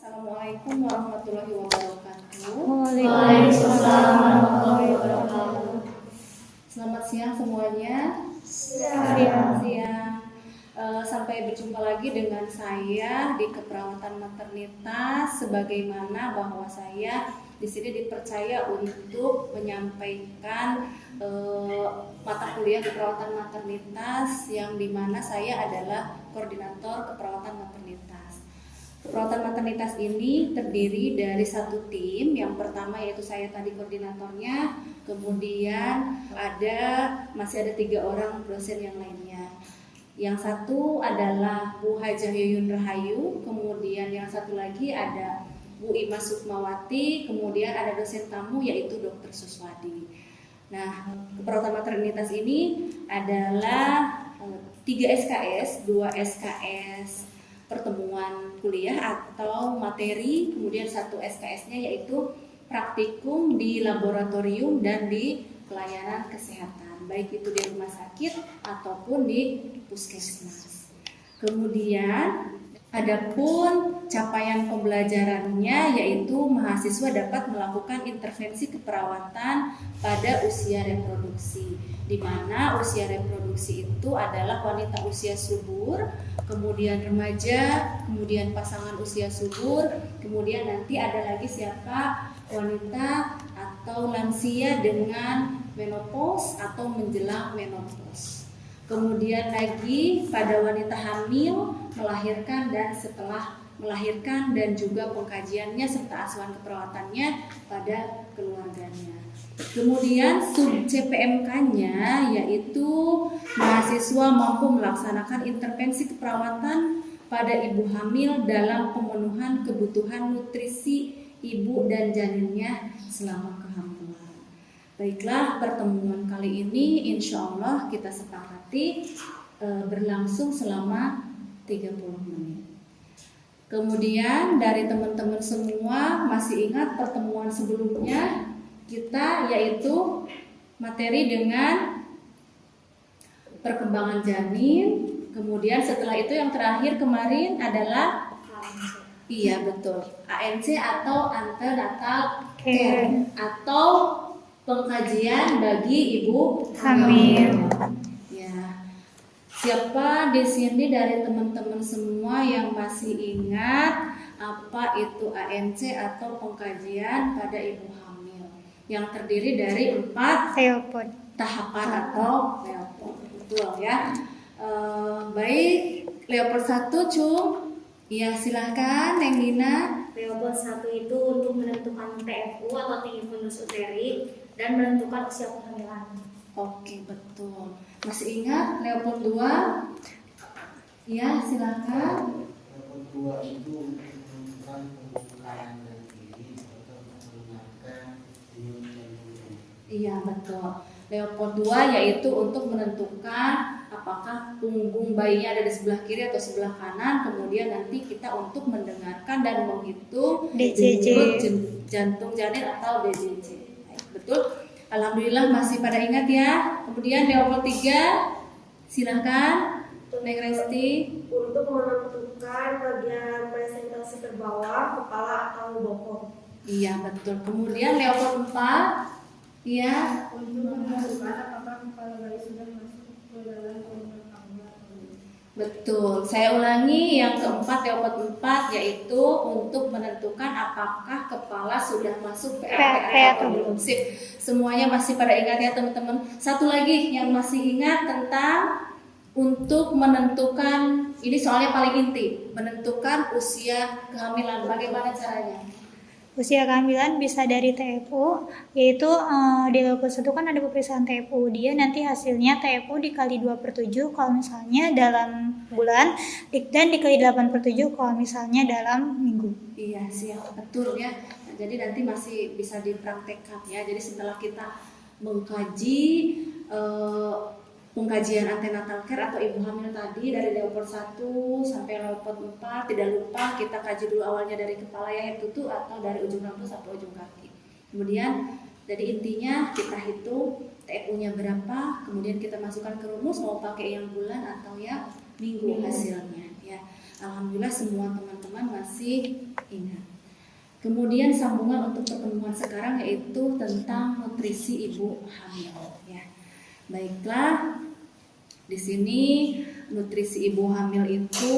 Assalamualaikum warahmatullahi wabarakatuh. Waalaikumsalam warahmatullahi wabarakatuh. Selamat siang semuanya. Siang. Sampai berjumpa lagi dengan saya di keperawatan maternitas, sebagaimana bahwa saya di sini dipercaya untuk menyampaikan mata kuliah keperawatan maternitas, yang dimana saya adalah koordinator keperawatan maternitas. Keperawatan maternitas ini terdiri dari satu tim. Yang pertama yaitu saya tadi koordinatornya, kemudian masih ada 3 orang dosen yang lainnya. Yang satu adalah Bu Hajah Yuyun Rahayu, kemudian yang satu lagi ada Bu Ima Sukmawati, kemudian ada dosen tamu yaitu Dr. Suswadi. Nah, keperawatan maternitas ini adalah 3 SKS, 2 SKS pertemuan kuliah atau materi, kemudian 1 SKS-nya yaitu praktikum di laboratorium dan di pelayanan kesehatan, baik itu di rumah sakit ataupun di puskesmas. Kemudian adapun capaian pembelajarannya yaitu mahasiswa dapat melakukan intervensi keperawatan pada usia reproduksi, di mana usia reproduksi itu adalah wanita usia subur, kemudian remaja, kemudian pasangan usia subur, kemudian nanti ada lagi siapa wanita atau lansia dengan menopause atau menjelang menopause. Kemudian lagi pada wanita hamil, melahirkan dan setelah melahirkan, dan juga pengkajiannya serta asuhan keperawatannya pada keluarganya. Kemudian sub CPMK-nya yaitu mahasiswa mampu melaksanakan intervensi keperawatan pada ibu hamil dalam pemenuhan kebutuhan nutrisi ibu dan janinnya selama kehamilan. Baiklah, pertemuan kali ini insya Allah kita sepakati berlangsung selama 30 menit. Kemudian dari teman-teman semua masih ingat pertemuan sebelumnya kita yaitu materi dengan perkembangan janin. Kemudian setelah itu yang terakhir kemarin adalah iya betul, ANC atau antenatal care atau pengkajian bagi ibu hamil. Ya. Siapa di sini dari teman-teman semua yang masih ingat apa itu ANC atau pengkajian pada ibu hamil, yang terdiri dari 4 tahapan atau leopard? Betul ya. Baik, leopard 1 Cung. Iya, silahkan Neng Dina. Leopard 1 itu untuk menentukan TFU atau tinggi fundus uteri dan menentukan usia kehamilan. Oke, betul. Masih ingat leopard 2? Iya, silakan. Leopard 2 itu menentukan pembukaan dari diri atau menggunakan denyut jantung. Iya, betul. Leopard 2 yaitu untuk menentukan apakah punggung bayinya ada di sebelah kiri atau sebelah kanan, kemudian nanti kita untuk mendengarkan dan menghitung denyut jantung janin atau DJJ. Betul? Alhamdulillah masih pada ingat ya. Kemudian leopard 3, silahkan Neng Resti. Untuk menentukan bagian presentasi terbawah, kepala atau bokong. Iya, betul. Kemudian leopard 4, iya, Untuk menentukan apakah kepala bayi sudah masuk ke dalam kandungan kamar. betul. Saya ulangi, yang keempat leopard 4 yaitu untuk menentukan apakah kepala sudah masuk PRPA atau belum. Sip. Semuanya masih pada ingat ya teman-teman. Satu lagi yang masih ingat tentang untuk menentukan, ini soalnya paling inti, menentukan usia kehamilan. Bagaimana caranya? Usia kehamilan bisa dari TFU, yaitu di leopard 1 kan ada pemeriksaan TFU. Dia nanti hasilnya TFU dikali 2/7 kalau misalnya dalam bulan, dan dikali 8/7 kalau misalnya dalam minggu. Iya, siap, betul ya. Nah, jadi nanti masih bisa dipraktekkan ya. Jadi setelah kita mengkaji pengkajian antenatal care atau ibu hamil tadi dari leopard 1 sampai leopard 4, tidak lupa kita kaji dulu awalnya dari kepala yang tutu atau dari ujung rambut sampai ujung kaki. Kemudian jadi intinya kita hitung TFU-nya berapa, kemudian kita masukkan ke rumus mau pakai yang bulan atau yang minggu hasilnya ya. Alhamdulillah semua teman-teman teman-teman masih ingat. Kemudian sambungan untuk pertemuan sekarang yaitu tentang nutrisi ibu hamil ya. Baiklah, di sini nutrisi ibu hamil itu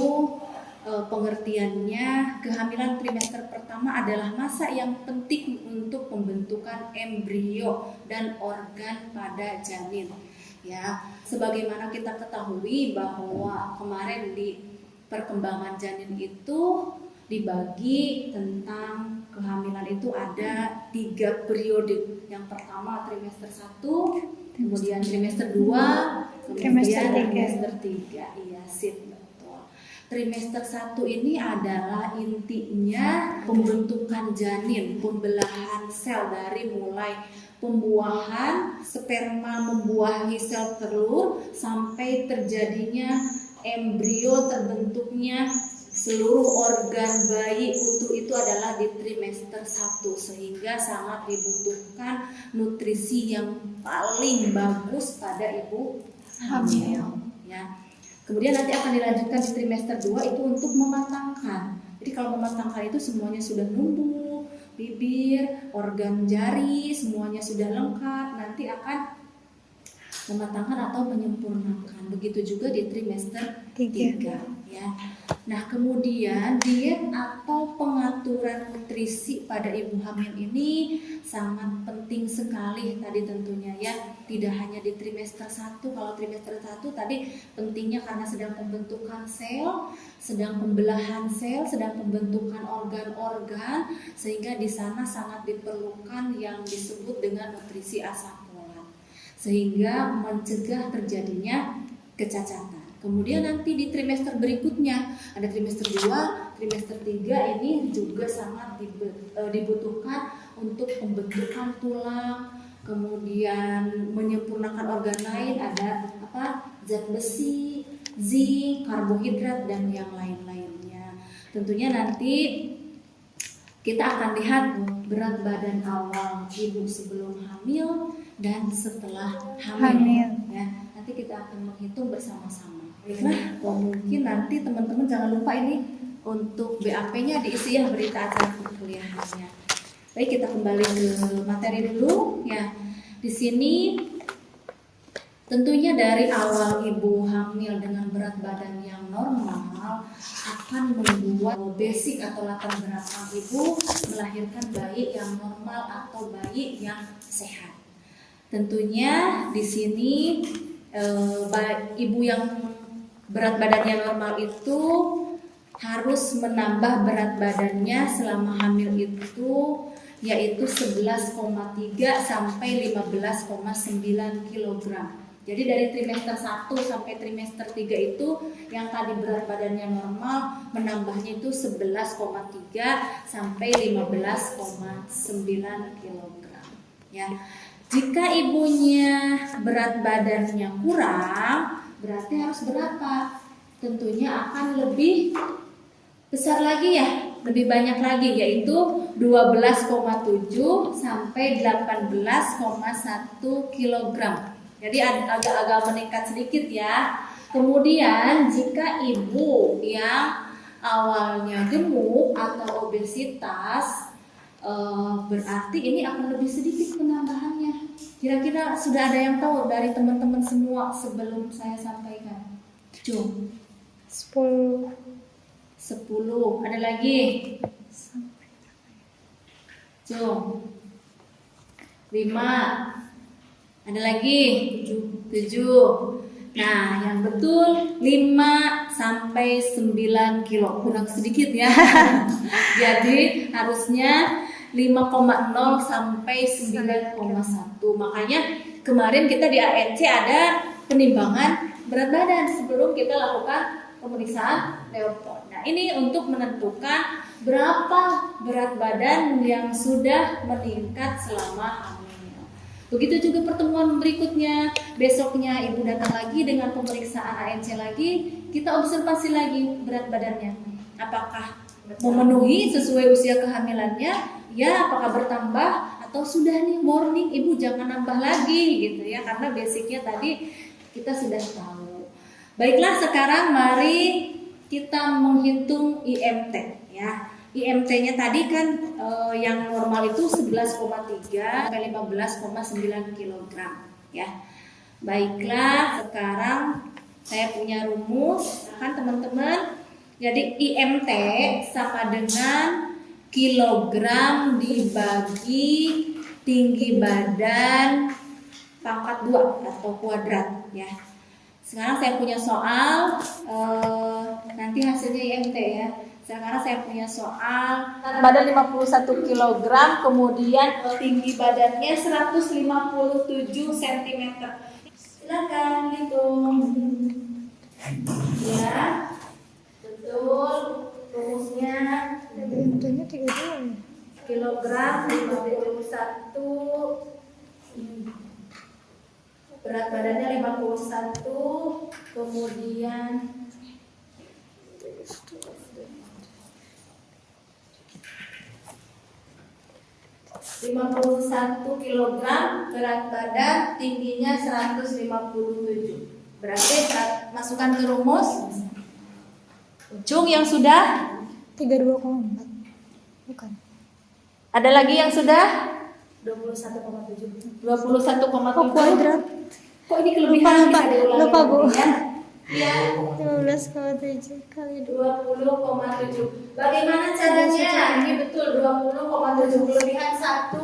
pengertiannya, kehamilan trimester pertama adalah masa yang penting untuk pembentukan embrio dan organ pada janin. Ya, sebagaimana kita ketahui bahwa kemarin di perkembangan janin itu dibagi tentang kehamilan itu ada 3 periode. Yang pertama trimester 1, kemudian trimester 2, kemudian trimester 3. Iya, sip. Trimester 1 ini adalah intinya pembentukan janin, pembelahan sel dari mulai pembuahan, sperma membuahi sel telur sampai terjadinya embrio, terbentuknya seluruh organ bayi utuh itu adalah di trimester 1, sehingga sangat dibutuhkan nutrisi yang paling bagus pada ibu hamil ya. Kemudian nanti akan dilanjutkan di trimester 2 itu untuk mematangkan. Jadi kalau mematangkan itu semuanya sudah numbuh, bibir, organ jari, semuanya sudah lengkap. Nanti akan mematangkan atau menyempurnakan. Begitu juga di trimester 3 ya. Nah, kemudian diet atau pengaturan nutrisi pada ibu hamil ini sangat penting sekali tadi tentunya ya. Tidak hanya di trimester 1, kalau trimester 1 tadi pentingnya karena sedang pembentukan sel, sedang pembelahan sel, sedang pembentukan organ-organ, sehingga di sana sangat diperlukan yang disebut dengan nutrisi asam folat, sehingga mencegah terjadinya kecacatan. Kemudian nanti di trimester berikutnya ada trimester 2, trimester 3 ini juga sangat dibutuhkan untuk pembentukan tulang, kemudian menyempurnakan organ lain, ada zat besi, zinc, karbohidrat dan yang lain-lainnya. Tentunya nanti kita akan lihat berat badan awal ibu sebelum hamil dan setelah hamil. Ya, nanti kita akan menghitung bersama-sama. Nah, mungkin nanti teman-teman jangan lupa ini untuk BAP-nya diisi ya, berita acara perkuliahannya. Baik, kita kembali ke materi dulu ya. Di sini tentunya dari awal ibu hamil dengan berat badan yang normal akan membuat basic atau latar belakang ibu melahirkan bayi yang normal atau bayi yang sehat. Tentunya di sini ibu yang berat badannya normal itu harus menambah berat badannya selama hamil itu yaitu 11,3 sampai 15,9 kg. Jadi dari trimester 1 sampai trimester 3 itu yang tadi berat badannya normal menambahnya itu 11,3 sampai 15,9 kg. Ya. Jika ibunya berat badannya kurang, berarti harus berapa? Tentunya akan lebih besar lagi ya, lebih banyak lagi, yaitu 12,7 sampai 18,1 kg. Jadi agak-agak meningkat sedikit ya. Kemudian jika ibu yang awalnya gemuk atau obesitas, berarti ini akan lebih sedikit penambahannya. Kira-kira sudah ada yang tahu dari teman-teman semua sebelum saya sampaikan? 10. Ada lagi? 5. Ada lagi? 7. Nah, yang betul 5 sampai 9 kilo, kurang sedikit ya. Jadi harusnya 5,0 sampai 9,1. Makanya kemarin kita di ANC ada penimbangan berat badan sebelum kita lakukan pemeriksaan Leopold. Nah, ini untuk menentukan berapa berat badan yang sudah meningkat selama hamil. Begitu juga pertemuan berikutnya, besoknya ibu datang lagi dengan pemeriksaan ANC lagi, kita observasi lagi berat badannya. Apakah memenuhi sesuai usia kehamilannya? Ya, apakah bertambah atau sudah nih morning ibu jangan nambah lagi gitu ya, karena basicnya tadi kita sudah tahu. Baiklah, sekarang mari kita menghitung IMT ya. IMT-nya tadi kan yang normal itu 11,3 sampai 15,9 kg ya. Baiklah, sekarang saya punya rumus kan teman-teman. Jadi IMT sama dengan kilogram dibagi tinggi badan pangkat 2 atau kuadrat ya. Sekarang saya punya soal, nanti hasilnya IMT ya. Sekarang saya punya soal badan 51 kg, kemudian tinggi badannya 157 cm. Silakan hitung. Ya, betul. Rumusnya Bentuknya 32 ya. kilogram 51, berat badannya 51, kemudian 51 kg, berat badan, tingginya 157. Berarti masukkan ke rumus. Cung yang sudah? 32,4. Bukan. Ada lagi yang sudah? 21,7. 21,7. Oh, kuadrat. Kok ini kelebihan Lupa, bisa diulangi lupa, Bu. lagi, ya? Iya. 12,7 kali 20,7. Bagaimana caranya? Ini betul 20,7, kelebihan 1.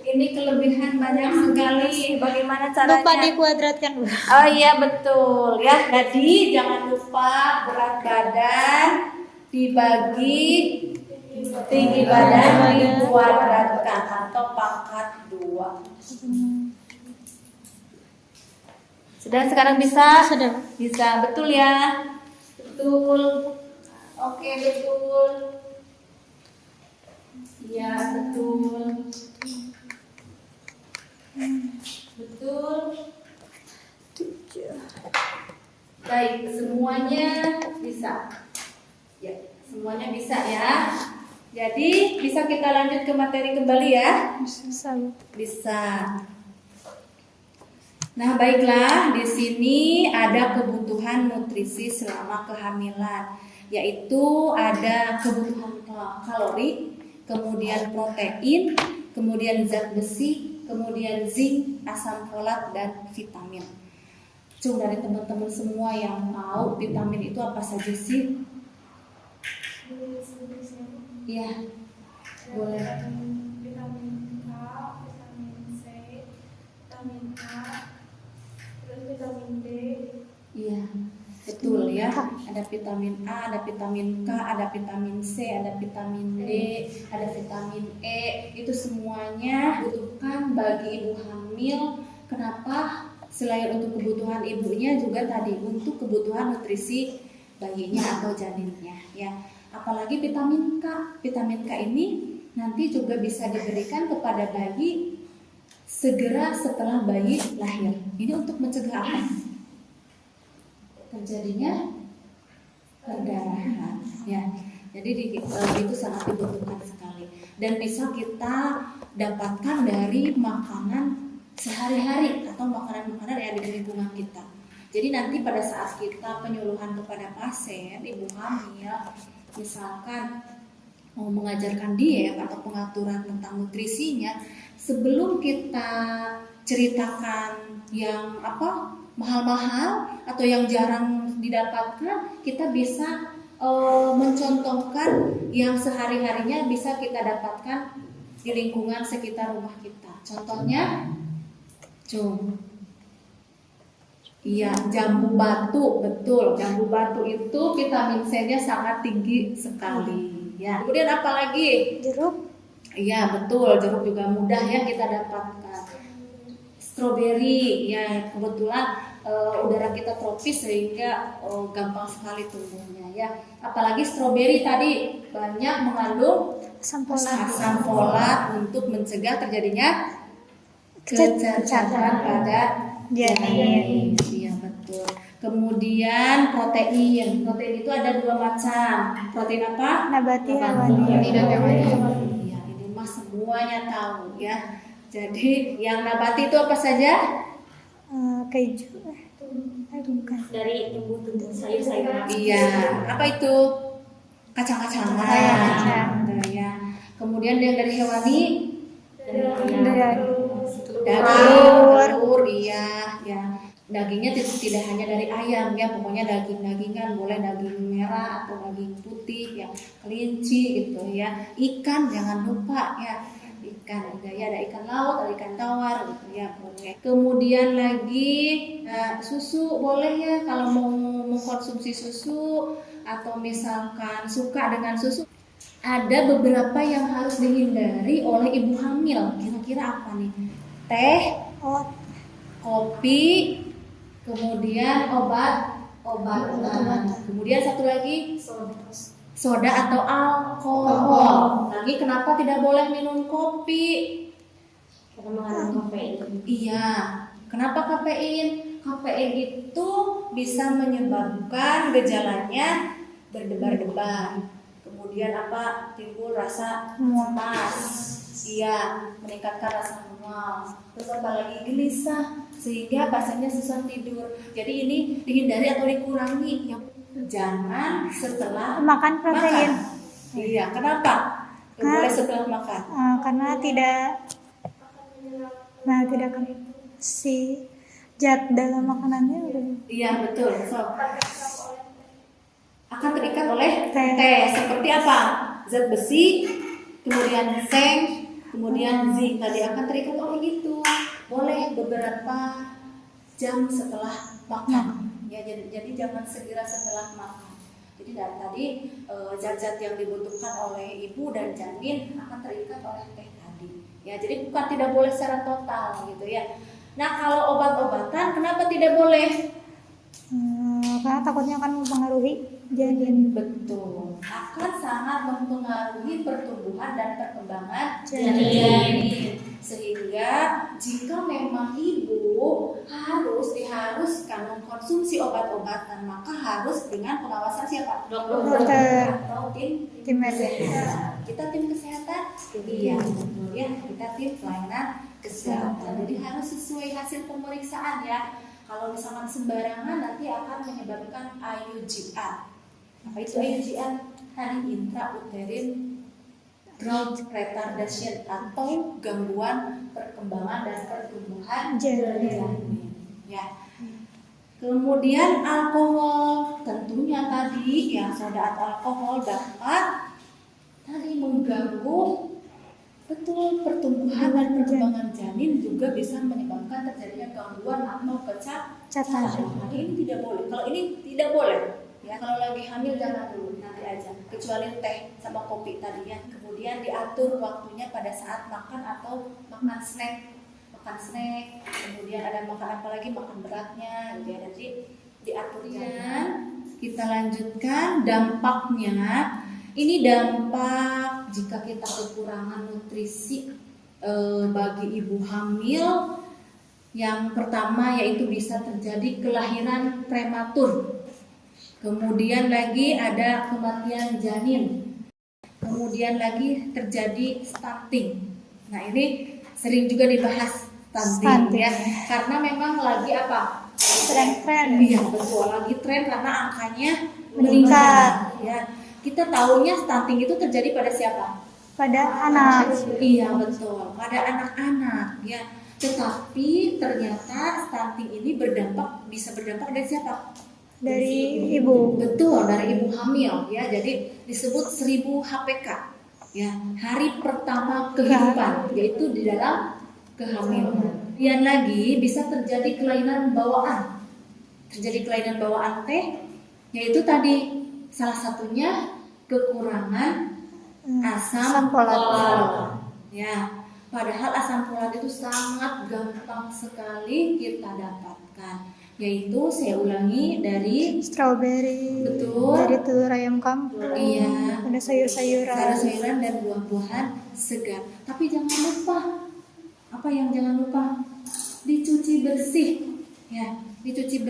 Ini kelebihan banyak sekali. Bagaimana caranya? lupa dikuadratkan, Bu. Oh iya betul ya. Jadi jangan lupa berat badan dibagi tinggi badan dikuadratkan atau pangkat 2. Sudah sekarang bisa? Sudah. Bisa, betul ya? Betul. Oke, betul. Iya, betul. Betul. Baik, semuanya bisa. Ya, semuanya bisa ya. Jadi, bisa kita lanjut ke materi kembali ya? Bisa, Bu. Bisa. Nah, baiklah, di sini ada kebutuhan nutrisi selama kehamilan, yaitu ada kebutuhan kalori, kemudian protein, kemudian zat besi, kemudian zinc, asam folat, dan vitamin. Cung, dari teman-teman semua yang tahu vitamin itu apa saja sih? Iya, boleh. Vitamin K, vitamin C, vitamin A, terus vitamin D. Iya, betul ya. Ada vitamin A, ada vitamin K, ada vitamin C, ada vitamin D, ada vitamin E. Itu semuanya dibutuhkan bagi ibu hamil. Kenapa? Selain untuk kebutuhan ibunya, juga tadi untuk kebutuhan nutrisi bayinya atau janinnya ya. Apalagi vitamin K. Vitamin K ini nanti juga bisa diberikan kepada bayi segera setelah bayi lahir. Ini untuk mencegah apa? Terjadinya perdarahan ya. Jadi itu sangat dibutuhkan sekali dan bisa kita dapatkan dari makanan sehari-hari atau makanan-makanan yang ada di lingkungan kita. Jadi nanti pada saat kita penyuluhan kepada pasien ibu hamil, misalkan mau mengajarkan diet atau pengaturan tentang nutrisinya, sebelum kita ceritakan yang mahal-mahal atau yang jarang didapatkan, kita bisa mencontohkan yang sehari-harinya bisa kita dapatkan di lingkungan sekitar rumah kita. Contohnya, iya, jambu batu, betul. Jambu batu itu vitamin C-nya sangat tinggi sekali. Ya. Kemudian apa lagi? Jeruk. Iya, betul. Jeruk juga mudah ya kita dapatkan. Stroberi, ya kebetulan udara kita tropis sehingga gampang sekali tumbuhnya ya. Apalagi stroberi tadi banyak mengandung asam folat untuk mencegah terjadinya kecacatan pada janin. Iya betul. Kemudian protein. Protein itu ada 2 macam. Protein apa? Nabati, hewani. Iya, ini mah semuanya tahu ya. Jadi yang nabati itu apa saja? Keju. bukan. Dari tumbuh-tumbuh sayur-sayuran. Iya, apa itu? Kacang-kacangan. Kacang. Gitu ya. Kemudian yang dari hewani, Dari daging, telur, iya, ya. Dagingnya tidak hanya dari ayam ya, pokoknya daging-dagingan, boleh daging merah atau daging putih ya, kelinci gitu ya. Ikan jangan lupa ya. Ikan juga ya, ada ikan laut, ada ikan tawar gitu ya, boleh. Kemudian lagi susu boleh ya, kalau mau mengkonsumsi susu atau misalkan suka dengan susu. Ada beberapa yang harus dihindari oleh ibu hamil. Kira-kira apa nih? Teh, oh, kopi, kemudian obat-obatan. Kemudian satu lagi soda atau alkohol. Lagi kenapa tidak boleh minum kopi? Karena mengandung kafein. Iya, kenapa kafein? Kafein itu bisa menyebabkan gejalanya berdebar-debar. Kemudian apa? Timbul rasa cemas. Iya, meningkatkan rasa mual. Terus apa lagi? Gelisah, sehingga pasiennya susah tidur. Jadi ini dihindari atau dikurangi. Jangan setelah makan protein. makan. Iya, kenapa? Boleh setelah makan. Karena tidak akan si zat dalam makanannya Iya, betul. So, akan terikat oleh Teh. teh. Seperti apa? Zat besi, kemudian seng, kemudian zinc tadi akan terikat oleh itu. Boleh beberapa jam setelah makan. Ya, jadi jangan segera setelah makan. Jadi dari tadi zat-zat yang dibutuhkan oleh ibu dan janin akan terikat oleh teh tadi. Ya, jadi bukan tidak boleh secara total gitu ya. Nah, kalau obat-obatan kenapa tidak boleh? karena takutnya akan mempengaruhi janin. Betul, akan sangat mempengaruhi pertumbuhan dan perkembangan Janin. Sehingga jika memang ibu diharuskan mengkonsumsi obat-obatan, maka harus dengan pengawasan siapa? Dokter. Atau tim medis. kesehatan. Kita tim kesehatan? Iya, betul ya. Kita tim pelayanan kesehatan. Jadi harus sesuai hasil pemeriksaan ya. Kalau misalkan sembarangan nanti akan menyebabkan IUGR. Apa itu IUGR? Hari intrauterine growth retardation atau gangguan perkembangan dan pertumbuhan janin. Ya. Kemudian alkohol, tentunya tadi ya soda atau alkohol dapat tadi mengganggu betul pertumbuhan dan perkembangan janin, juga bisa menyebabkan terjadinya gangguan atau kecacatan. Nah, ini tidak boleh. Kalau ini tidak boleh. Ya, kalau lagi hamil jangan dulu, nanti aja. Kecuali teh sama kopi tadi ya. Kemudian diatur waktunya pada saat makan atau makan snack. Kemudian ada makan apa lagi, makan beratnya gitu ya. Jadi diaturnya. Kita lanjutkan dampaknya. Ini dampak jika kita kekurangan nutrisi bagi ibu hamil. Yang pertama yaitu bisa terjadi kelahiran prematur. Kemudian lagi ada kematian janin. Kemudian lagi terjadi stunting. Nah, ini sering juga dibahas stunting ya. Karena memang lagi apa? Tren. Iya, betul. Lagi tren karena angkanya Meningkat. ya. Kita tahunya stunting itu terjadi pada siapa? Pada anak. Iya, betul. Pada anak-anak ya. Tetapi ternyata stunting ini bisa berdampak dari siapa? Dari ibu. Betul, dari ibu hamil ya. Jadi disebut 1000 HPK ya, hari pertama kehidupan, yaitu di dalam kehamilan. Kemudian lagi bisa terjadi kelainan bawaan. Terjadi kelainan bawaan teh, yaitu tadi salah satunya kekurangan asam folat. Ya, padahal asam folat itu sangat gampang sekali kita dapatkan. Yaitu saya ulangi dari Strawberry. Betul. Dari telur ayam kampung. Iya. Ada sayur-sayuran. Dan buah-buahan segar. Tapi jangan lupa, apa yang jangan lupa? Dicuci bersih. Ya, dicuci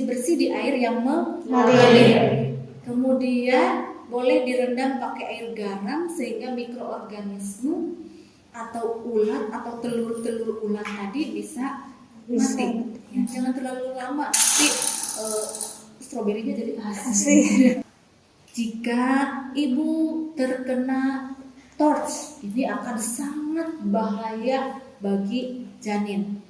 bersih di air yang mengalir. Kemudian boleh direndam pakai air garam sehingga mikroorganisme atau ulat atau telur-telur ulat tadi bisa mati. Ya, jangan terlalu lama nanti stroberinya jadi asin. Asik. Jika ibu terkena TORCH, ini akan sangat bahaya bagi janin.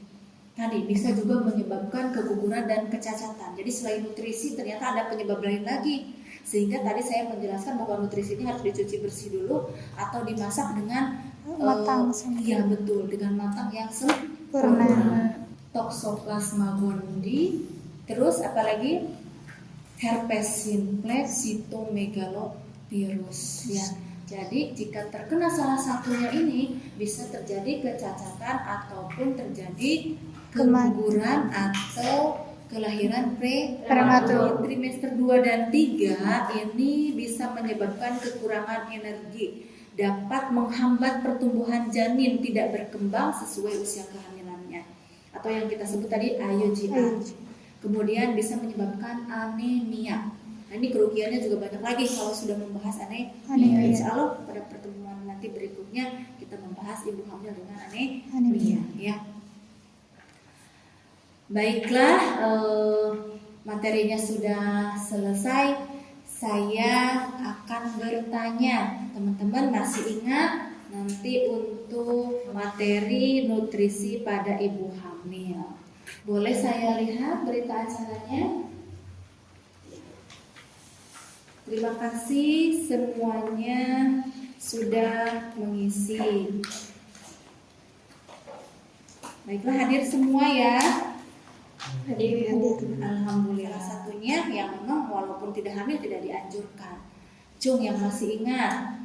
Tadi bisa juga menyebabkan keguguran dan kecacatan. Jadi selain nutrisi ternyata ada penyebab lain lagi. Sehingga tadi saya menjelaskan bahwa nutrisi ini harus dicuci bersih dulu atau dimasak dengan Matang. iya betul, dengan matang yang Sempurna. sempurna. Toxoplasma gondii, terus apalagi herpes simplex, cytomegalovirus ya. Jadi jika terkena salah satunya ini bisa terjadi kecacatan ataupun terjadi keguguran atau kelahiran Prematur. Di trimester 2 dan 3 ini bisa menyebabkan kekurangan energi, dapat menghambat pertumbuhan janin tidak berkembang sesuai usia kehamilannya atau yang kita sebut tadi IUGR. Kemudian bisa menyebabkan anemia. Nah, ini kerugiannya juga banyak lagi kalau sudah membahas anemia. Insya Allah pada pertemuan nanti berikutnya kita membahas ibu hamil dengan anemia. Ya. Baiklah, materinya sudah selesai. Saya akan bertanya, teman-teman masih ingat nanti untuk materi nutrisi pada ibu hamil. Boleh saya lihat berita acaranya? Terima kasih semuanya sudah mengisi. Baiklah, hadir semua ya. Hadir. Alhamdulillah, satunya yang memang walaupun tidak hamil tidak dianjurkan. Cung yang masih ingat?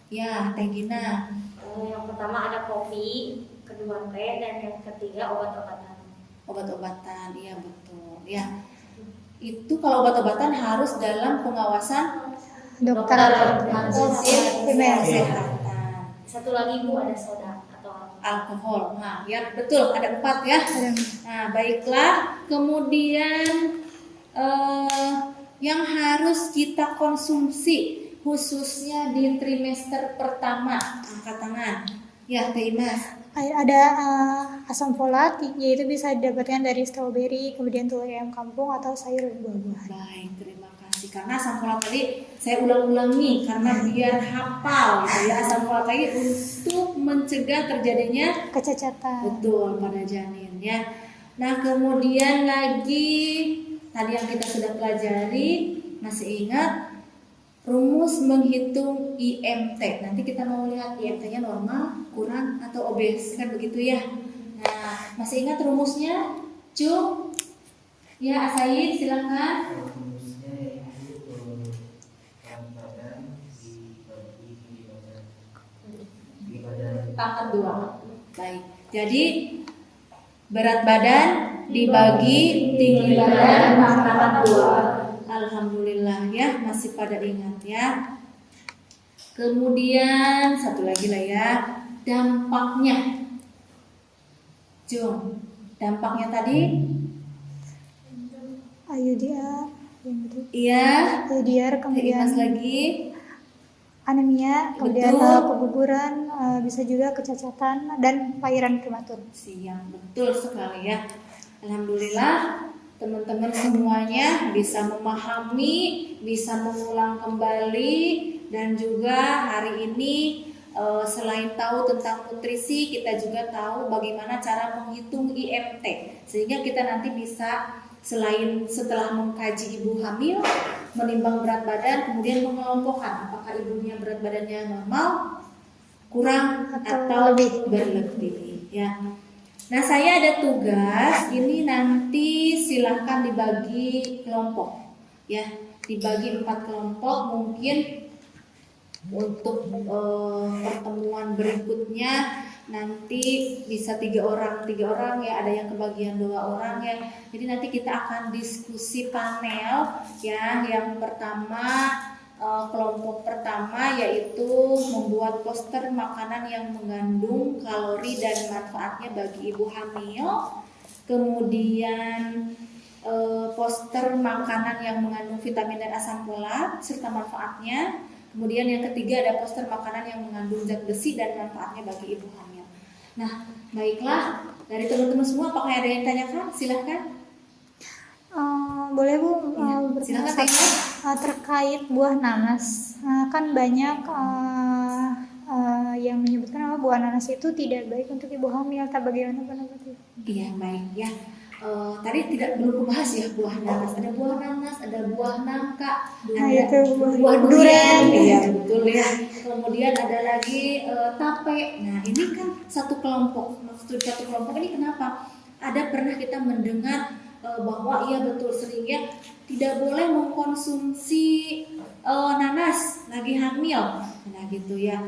Ya, Teh Gina. Yang pertama ada kopi, kedua teh, dan yang ketiga obat-obatan. Obat-obatan, iya betul. Ya, itu kalau obat-obatan harus dalam pengawasan Dokter. kesehatan. Satu lagi Bu ada soda atau Alkohol, nah ya betul ada 4 ya. Nah baiklah, kemudian yang harus kita konsumsi khususnya di trimester pertama, angkat tangan. Ya, Teh Imas. Ada asam folat, yaitu bisa didapatkan dari stroberi, kemudian telur ayam kampung atau sayur buah-buahan. Baik, terima kasih. Karena asam folat tadi saya ulang-ulangi karena biar hafal gitu ya. Asam folat tadi untuk mencegah terjadinya Kecacatan. betul pada janin ya. Nah, kemudian lagi tadi yang kita sudah pelajari, masih ingat rumus menghitung IMT. Nanti kita mau lihat IMT-nya normal, kurang atau obes kan begitu ya. Nah, masih ingat rumusnya? Cung? Ya, Asaid silakan. Rumusnya itu berat badan di badan Pangkat 2. Baik. Jadi berat badan dibagi tinggi badan pangkat 2. Alhamdulillah ya, masih pada ingat ya. Kemudian satu lagi lah ya, dampaknya. Jom, dampaknya tadi? IUDR, Iya. IUDR, kemudian Imas lagi. anemia, kemudian Betul. keguguran, bisa juga kecacatan dan lahiran prematur. Siang, betul sekali ya. Alhamdulillah teman-teman semuanya bisa memahami, bisa mengulang kembali, dan juga hari ini selain tahu tentang nutrisi, kita juga tahu bagaimana cara menghitung IMT, sehingga kita nanti bisa selain setelah mengkaji ibu hamil, menimbang berat badan, kemudian mengelompokkan apakah ibunya berat badannya normal, kurang atau berlebih ya. Nah, saya ada tugas ini, nanti silahkan dibagi kelompok ya, dibagi 4 kelompok. Mungkin untuk pertemuan berikutnya nanti bisa 3 orang ya, ada yang kebagian 2 orang ya. Jadi nanti kita akan diskusi panel ya. Yang pertama, kelompok pertama yaitu membuat poster makanan yang mengandung kalori dan manfaatnya bagi ibu hamil. Kemudian poster makanan yang mengandung vitamin dan asam folat serta manfaatnya. Kemudian yang ketiga ada poster makanan yang mengandung zat besi dan manfaatnya bagi ibu hamil. Nah, baiklah, dari teman-teman semua apakah ada yang tanyakan? Silahkan. Boleh Bu, Iya, bertanya silakan, satu, terkait buah nanas. Kan banyak yang menyebutkan bahwa buah nanas itu tidak baik untuk ibu hamil. Tak bagaimana pendapat Ibu? Iya, baik ya. Tadi belum kubahas ya buah nanas. Ada buah nanas, ada buah nangka, Nah, ada itu buah durian. durian. Iya, betul ya. Kemudian ada lagi tape. Nah, ini kan satu kelompok. Maksud satu kelompok ini kenapa? Ada pernah kita mendengar bahwa iya betul seringnya tidak boleh mengkonsumsi nanas lagi hamil. Nah, gitu ya.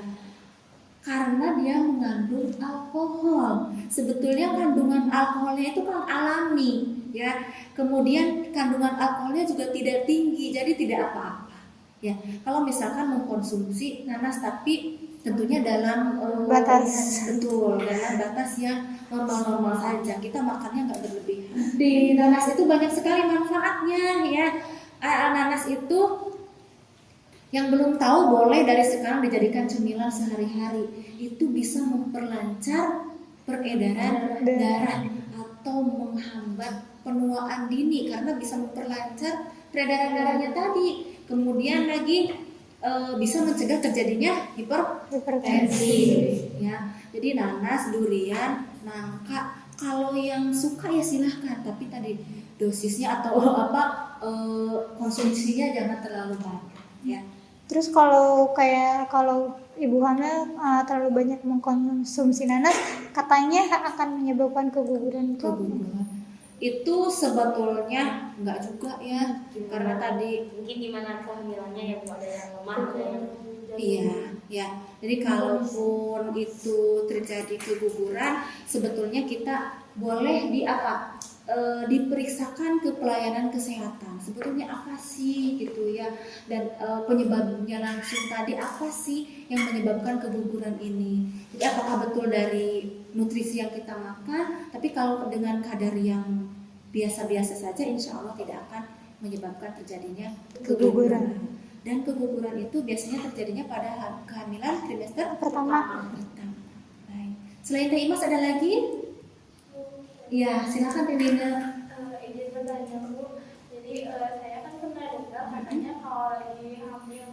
Karena dia mengandung alkohol. Sebetulnya kandungan alkoholnya itu kan alami, ya. Kemudian kandungan alkoholnya juga tidak tinggi, jadi tidak apa-apa. Ya, kalau misalkan mengkonsumsi nanas tapi tentunya dalam Batas. betul, dalam batas yang normal-normal saja. Kita makannya nggak berlebihan. Di nanas itu banyak sekali manfaatnya, ya. Nanas itu yang belum tahu boleh dari sekarang dijadikan cemilan sehari-hari. Itu bisa memperlancar peredaran darah atau menghambat penuaan dini karena bisa memperlancar peredaran darahnya tadi. Kemudian lagi bisa mencegah terjadinya hipertensi. Ya, jadi nanas, durian, nangka. Kalau yang suka ya silahkan, tapi tadi dosisnya atau konsumsinya jangan terlalu banyak. Ya. Terus kalau ibu hamil terlalu banyak mengkonsumsi nanas, katanya akan menyebabkan keguguran. Keguguran itu sebetulnya enggak juga ya, karena tadi mungkin di mana kehamilannya ya Bu, ada yang lemah, ada yang iya ya. Jadi kalaupun itu terjadi keguguran, sebetulnya kita boleh diperiksakan ke pelayanan kesehatan. Sebetulnya apa sih gitu ya, dan penyebabnya langsung tadi apa sih yang menyebabkan keguguran ini. Jadi apakah betul dari nutrisi yang kita makan, tapi kalau dengan kadar yang biasa-biasa saja insya Allah tidak akan menyebabkan terjadinya keguguran. Dan keguguran itu biasanya terjadinya pada kehamilan trimester pertama. Baik. Selain Teh Imas ada lagi? Iya, silakan Teh Dina. Izin bertanya Bu, jadi saya kan pernah dengar katanya kalau lagi hamil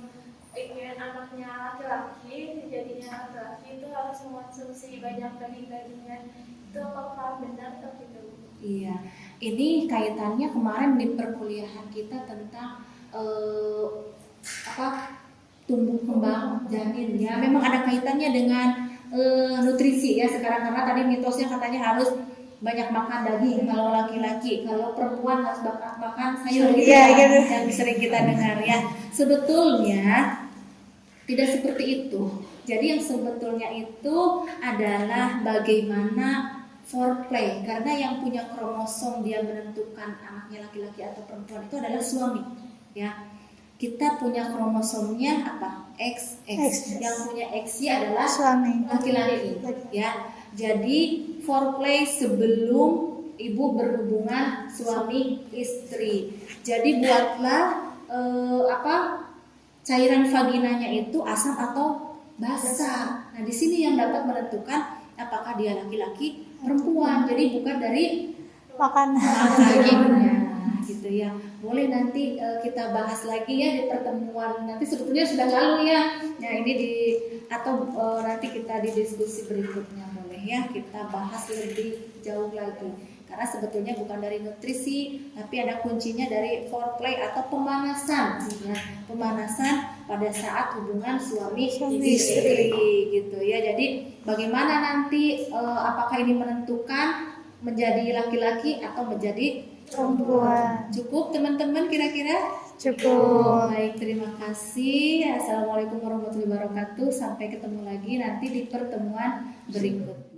ingin anaknya laki-laki, jadinya laki-laki itu harus mengkonsumsi banyak daging-dagingan. Itu apakah benar atau tidak? Iya, ini kaitannya kemarin di perkuliahan kita tentang tumbuh kembang janin ya. Memang ada kaitannya dengan nutrisi ya sekarang, karena tadi mitosnya katanya harus banyak makan daging kalau laki-laki, kalau perempuan harus makan sayur gitu ya, yang sering kita dengar ya. Sebetulnya tidak seperti itu. Jadi yang sebetulnya itu adalah bagaimana foreplay, karena yang punya kromosom dia menentukan anaknya laki-laki atau perempuan itu adalah suami ya. Kita punya kromosomnya apa? XX. Yang punya XY adalah suami laki-laki ya. Jadi foreplay sebelum ibu berhubungan suami istri. Jadi buatlah cairan vaginanya itu asam atau basah. Nah, di sini yang dapat menentukan apakah dia laki-laki perempuan. Jadi bukan dari makan dagingnya gitu ya. Boleh nanti kita bahas lagi ya di pertemuan nanti, sebetulnya sudah lalu ya. Nah, ini nanti kita di diskusi berikutnya boleh ya kita bahas lebih jauh lagi. Karena sebetulnya bukan dari nutrisi, tapi ada kuncinya dari foreplay atau pemanasan ya. Pemanasan pada saat hubungan suami istri gitu ya. Jadi bagaimana nanti apakah ini menentukan menjadi laki-laki atau menjadi perempuan. Cukup teman-teman kira-kira? Cukup. Baik, terima kasih. Assalamualaikum warahmatullahi wabarakatuh. Sampai ketemu lagi nanti di pertemuan berikut.